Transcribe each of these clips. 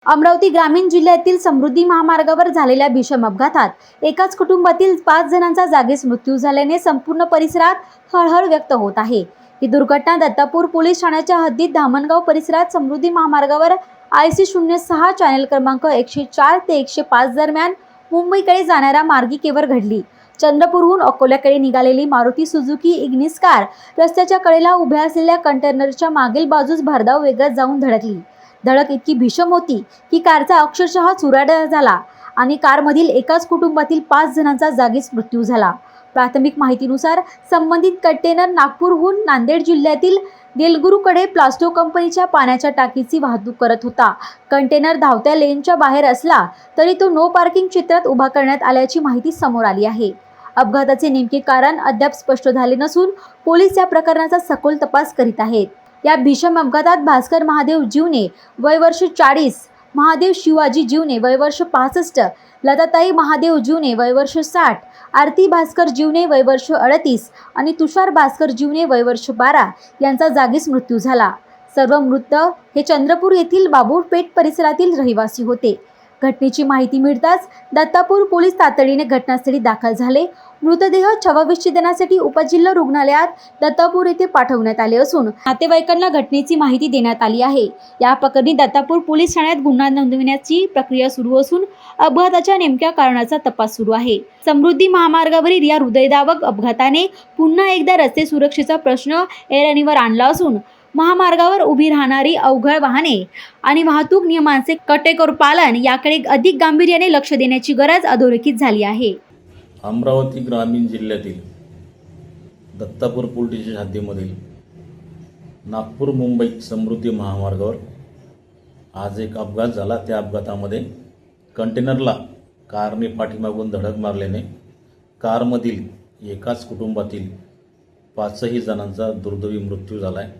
अमरावती ग्रामीण जिल्ह्यातील समृद्धी महामार्गावर झालेल्या भीषण अपघातात एकाच कुटुंबातील 5 जणांचा जागीच मृत्यू झाल्याने संपूर्ण परिसरात हळहळ व्यक्त होत आहे। ही दुर्घटना दत्तापूर पोलीस ठाण्याच्या हद्दीत धामणगाव परिसरात समृद्धी महामार्गावर IC 06 चॅनल क्रमांक 104 ते 105 दरम्यान मुंबईकडे जाणाऱ्या मार्गिकेवर घडली। चंद्रपूरहून अकोल्याकडे निघालेली मारुती सुझुकी इग्निस कार रस्त्याच्या कडेला उभ्या असलेल्या कंटेनरच्या मागील बाजूस भरधाव वेगात जाऊन धडकली। धडक इतकी भीषण होती की कारचा अक्षरशः चुराडा झाला आणि कारमधील एकाच कुटुंबातील 5 जणांचा जागीच मृत्यू झाला। प्राथमिक माहितीनुसार संबंधित कंटेनर नागपूरहून नांदेड जिल्ह्यातील देलगुरूकडे प्लास्टो कंपनीच्या पाण्याच्या टाकीची वाहतूक करत होता। कंटेनर धावत्या लेनच्या बाहेर असला तरी तो नो पार्किंग क्षेत्रात उभा करण्यात आल्याची माहिती समोर आली आहे। अपघाताचे नेमके कारण अद्याप स्पष्ट झाले नसून पोलीस या प्रकरणाचा सखोल तपास करीत आहेत। या भीषण अपघातात भास्कर महादेव जीवने वय वर्ष 40, महादेव शिवाजी जीवने वय वर्ष 65, लताताई महादेव जीवने वय वर्ष 60, आरती भास्कर जीवने वय वर्ष 38 आणि तुषार भास्कर जीवने वय वर्ष 12 यांचा जागीच मृत्यू झाला। सर्व मृत हे चंद्रपूर येथील बाबूरपेठ परिसरातील रहिवासी होते। घटनेची माहिती मिळताच दत्तापूर पोलीस तातडीने घटनास्थळी दाखल झाले। मृतदेह शवविच्छेदनासाठी उपजिल्हा रुग्णालयात दत्तापूर येथे पाठवण्यात आले असून नातेवाईकांना घटनेची माहिती देण्यात आली आहे। या प्रकरणी दत्तापूर पोलीस ठाण्यात गुन्हा नोंदवण्याची प्रक्रिया सुरू असून अपघाताच्या नेमक्या कारणाचा तपास सुरू आहे। समृद्धी महामार्गावरील या हृदयद्रावक अपघाताने पुन्हा एकदा रस्ते सुरक्षेचा प्रश्न ऐरणीवर आणला असून महामार्गावर उभी राहणारी अवघड वाहने आणि वाहतूक नियमांचे काटेकोर पालन याकडे अधिक गांभीर्याने लक्ष देण्याची गरज अधोरेखित झाली आहे। अमरावती ग्रामीण जिल्ह्यातील दत्तापूर पोलीस स्टेशन हद्दीमधील नागपूर मुंबई समृद्धी महामार्गावर आज एक अपघात झाला। त्या अपघातामध्ये कंटेनरला कारने पाठीमागून धडक मारल्याने कारमधील एकाच कुटुंबातील 5 जणांचा दुर्दैवी मृत्यू झाला आहे।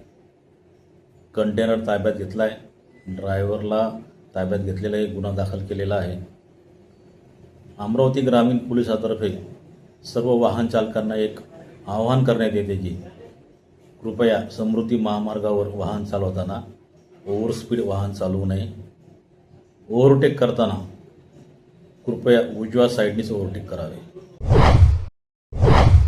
कंटेनर ताब्यात घेतला आहे, ड्रायव्हरला ताब्यात घेतलेला एक गुन्हा दाखल केलेला आहे। अमरावती ग्रामीण पोलिसातर्फे सर्व वाहन चालकांना एक आवाहन करण्यात येते की कृपया समृद्धी महामार्गावर वाहन चालवताना ओव्हर स्पीड वाहन चालवू नये। ओव्हरटेक करताना कृपया उजव्या साईडनेच ओव्हरटेक करावे।